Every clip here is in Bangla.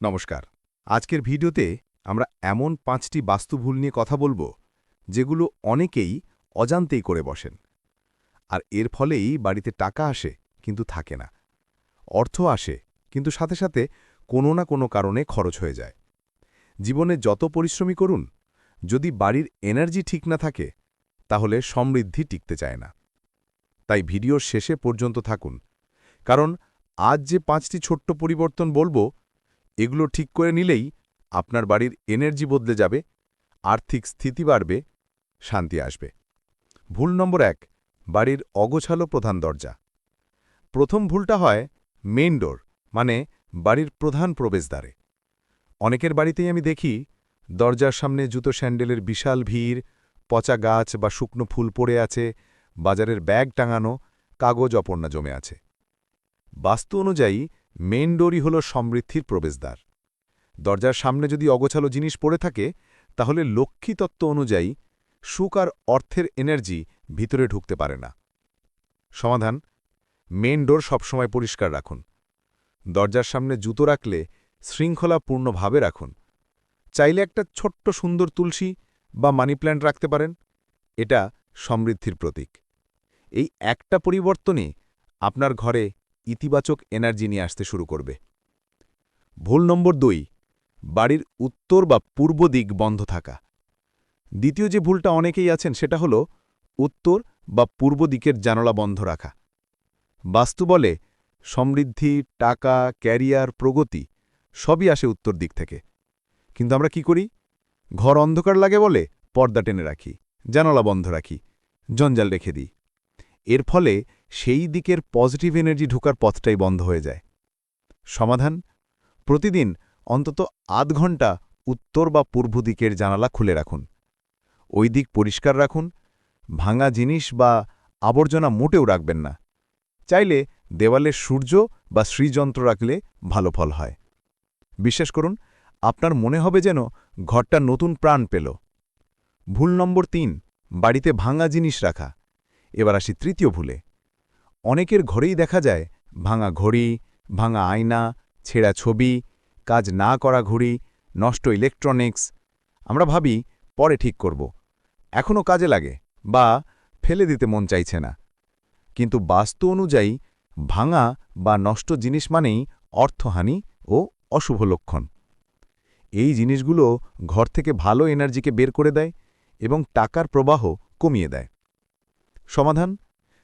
নমস্কার। আজকের ভিডিওতে আমরা এমন ৫টি বাস্তু ভুল নিয়ে কথা বলবো যেগুলো অনেকেই অজান্তেই করে বসেন। আর এর ফলেই বাড়িতে টাকা আসে কিন্তু থাকে না, অর্থ আসে কিন্তু সাথে সাথে কোনো না কোনো কারণে খরচ হয়ে যায়। জীবনে যত পরিশ্রমী করুন, যদি বাড়ির এনার্জি ঠিক না থাকে তাহলে সমৃদ্ধি টিকতে চায় না। তাই ভিডিওর শেষে পর্যন্ত থাকুন, কারণ আজ যে ৫টি ছোট্ট পরিবর্তন বলবো এগুলো ঠিক করে নিলেই আপনার বাড়ির এনার্জি বদলে যাবে, আর্থিক স্থিতি বাড়বে, শান্তি আসবে। ভুল নম্বর ১, বাড়ির অগোছালো প্রধান দরজা। প্রথম ভুলটা হয় মেইন ডোর, মানে বাড়ির প্রধান প্রবেশদ্বারে। অনেকের বাড়িতেই আমি দেখি দরজার সামনে জুতো স্যান্ডেলের বিশাল ভিড়, পচা গাছ বা শুকনো ফুল পড়ে আছে, বাজারের ব্যাগ টাঙানো, কাগজ অপর্ণা জমে আছে। বাস্তু অনুযায়ী মেইন ডোরই হল সমৃদ্ধির প্রবেশদ্বার। দরজার সামনে যদি অগোছালো জিনিস পড়ে থাকে তাহলে লক্ষ্মী তত্ত্ব অনুযায়ী সুখ আর অর্থের এনার্জি ভিতরে ঢুকতে পারে না। সমাধান: মেইন ডোর সবসময় পরিষ্কার রাখুন। দরজার সামনে জুতো রাখলে শৃঙ্খলাপূর্ণভাবে রাখুন। চাইলে একটা ছোট্ট সুন্দর তুলসী বা মানি প্ল্যান্ট রাখতে পারেন, এটা সমৃদ্ধির প্রতীক। এই একটা পরিবর্তনই আপনার ঘরে ইতিবাচক এনার্জি নিয়ে আসতে শুরু করবে। ভুল নম্বর ২, বাড়ির উত্তর বা পূর্ব দিক বন্ধ থাকা। দ্বিতীয় যে ভুলটা অনেকেই আছেন সেটা হল উত্তর বা পূর্ব দিকের জানালা বন্ধ রাখা। বাস্তু বলে সমৃদ্ধি, টাকা, ক্যারিয়ার, প্রগতি সবই আসে উত্তর দিক থেকে। কিন্তু আমরা কি করি? ঘর অন্ধকার লাগে বলে পর্দা টেনে রাখি, জানালা বন্ধ রাখি, জঞ্জাল রেখে দিই। এর ফলে সেই দিকের পজিটিভ এনার্জি ঢোকার পথটাই বন্ধ হয়ে যায়। সমাধান: প্রতিদিন অন্তত আধ ঘন্টা উত্তর বা পূর্ব দিকের জানালা খুলে রাখুন। ওই দিক পরিষ্কার রাখুন, ভাঙা জিনিস বা আবর্জনা মোটেও রাখবেন না। চাইলে দেওয়ালে সূর্য বা শ্রীযন্ত্র রাখলে ভালো ফল হয়। বিশ্বাস করুন, আপনার মনে হবে যেন ঘরটা নতুন প্রাণ পেল। ভুল নম্বর ৩, বাড়িতে ভাঙা জিনিস রাখা। এবার আসি তৃতীয় ভুলে। অনেকের ঘরেই দেখা যায় ভাঙা ঘড়ি, ভাঙা আয়না, ছেঁড়া ছবি, কাজ না করা ঘড়ি, নষ্ট ইলেকট্রনিক্স। আমরা ভাবি পরে ঠিক করব, এখনও কাজে লাগে, বা ফেলে দিতে মন চাইছে না। কিন্তু বাস্তু অনুযায়ী ভাঙা বা নষ্ট জিনিস মানেই অর্থহানি ও অশুভ লক্ষণ। এই জিনিসগুলো ঘর থেকে ভালো এনার্জিকে বের করে দেয় এবং টাকার প্রবাহ কমিয়ে দেয়। সমাধান: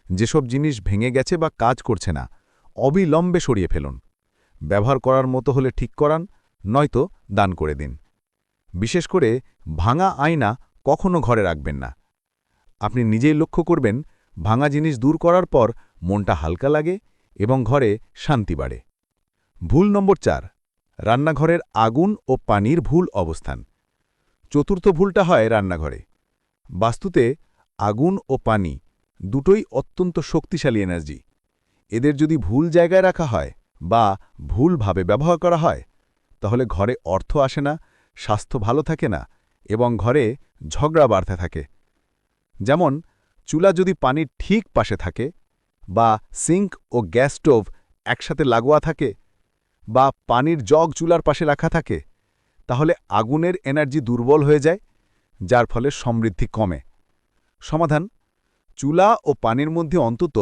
যেসব জিনিস ভেঙে গেছে বা কাজ করছে না, অবিলম্বে সরিয়ে ফেলুন। ব্যবহার করার মতো হলে ঠিক করান, নয়তো দান করে দিন। বিশেষ করে ভাঙা আয়না কখনো ঘরে রাখবেন না। আপনি নিজেই লক্ষ্য করবেন, ভাঙা জিনিস দূর করার পর মনটা হালকা লাগে এবং ঘরে শান্তি বাড়ে। ভুল নম্বর ৪, রান্নাঘরের আগুন ও পানির ভুল অবস্থান। চতুর্থ ভুলটা হয় রান্নাঘরে। বাস্তুতে আগুন ও পানি দুটোই অত্যন্ত শক্তিশালী এনার্জি। এদের যদি ভুল জায়গায় রাখা হয় বা ভুলভাবে ব্যবহার করা হয় তাহলে ঘরে অর্থ আসে না, স্বাস্থ্য ভালো থাকে না এবং ঘরে ঝগড়া বাড়তে থাকে। যেমন চুলা যদি পানির ঠিক পাশে থাকে, বা সিঙ্ক ও গ্যাস স্টোভ একসাথে লাগোয়া থাকে, বা পানির জগ চুলার পাশে রাখা থাকে, তাহলে আগুনের এনার্জি দুর্বল হয়ে যায়, যার ফলে সমৃদ্ধি কমে। সমাধান: চুলা ও পানির মধ্যে অন্তত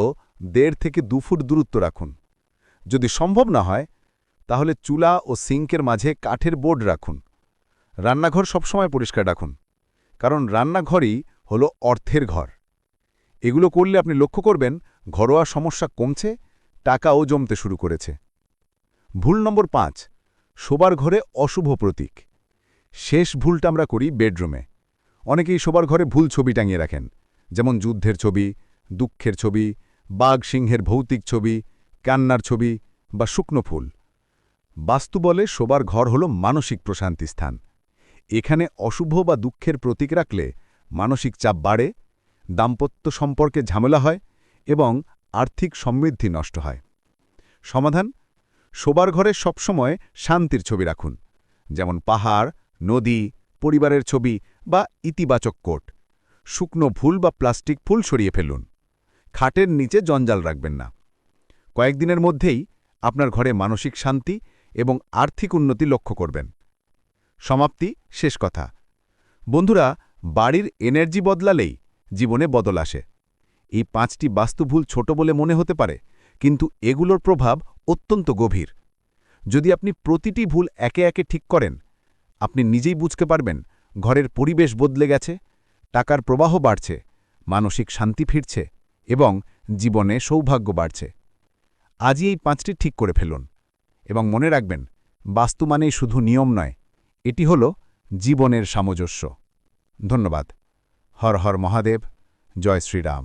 ১.৫ থেকে ২ ফুট দূরত্ব রাখুন। যদি সম্ভব না হয় তাহলে চুলা ও সিঙ্কের মাঝে কাঠের বোর্ড রাখুন। রান্নাঘর সবসময় পরিষ্কার রাখুন, কারণ রান্নাঘরই হল অর্থের ঘর। এগুলো করলে আপনি লক্ষ্য করবেন ঘরোয়া সমস্যা কমছে, টাকাও জমতে শুরু করেছে। ভুল নম্বর ৫, শোবার ঘরে অশুভ প্রতীক। শেষ ভুলটা আমরা করি বেডরুমে। অনেকেই শোবার ঘরে ভুল ছবি টাঙিয়ে রাখেন, যেমন যুদ্ধের ছবি, দুঃখের ছবি, বাঘ সিংহের ভৌতিক ছবি, কান্নার ছবি বা শুকনো ফুল। বাস্তু বলে শোবার ঘর হল মানসিক প্রশান্তি স্থান। এখানে অশুভ বা দুঃখের প্রতীক রাখলে মানসিক চাপ বাড়ে, দাম্পত্য সম্পর্কে ঝামেলা হয় এবং আর্থিক সমৃদ্ধি নষ্ট হয়। সমাধান: শোবার ঘরে সবসময় শান্তির ছবি রাখুন, যেমন পাহাড়, নদী, পরিবারের ছবি বা ইতিবাচক কোট। শুকনো ফুল বা প্লাস্টিক ফুল সরিয়ে ফেলুন। খাটের নিচে জঞ্জাল রাখবেন না। কয়েকদিনের মধ্যেই আপনার ঘরে মানসিক শান্তি এবং আর্থিক উন্নতি লক্ষ্য করবেন। সমাপ্তি শেষ কথা। বন্ধুরা, বাড়ির এনার্জি বদলালেই জীবনে বদল আসে। এই 5টি বাস্তুভুল ছোট বলে মনে হতে পারে, কিন্তু এগুলোর প্রভাব অত্যন্ত গভীর। যদি আপনি প্রতিটি ভুল একে একে ঠিক করেন, আপনি নিজেই বুঝতে পারবেন ঘরের পরিবেশ বদলে গেছে, টাকার প্রবাহ বাড়ছে, মানসিক শান্তি ফিরছে এবং জীবনে সৌভাগ্য বাড়ছে। আজই এই 5টি ঠিক করে ফেলুন এবং মনে রাখবেন, বাস্তু মানেই শুধু নিয়ম নয়, এটি হল জীবনের সামঞ্জস্য। ধন্যবাদ। হর হর মহাদেব। জয় শ্রীরাম।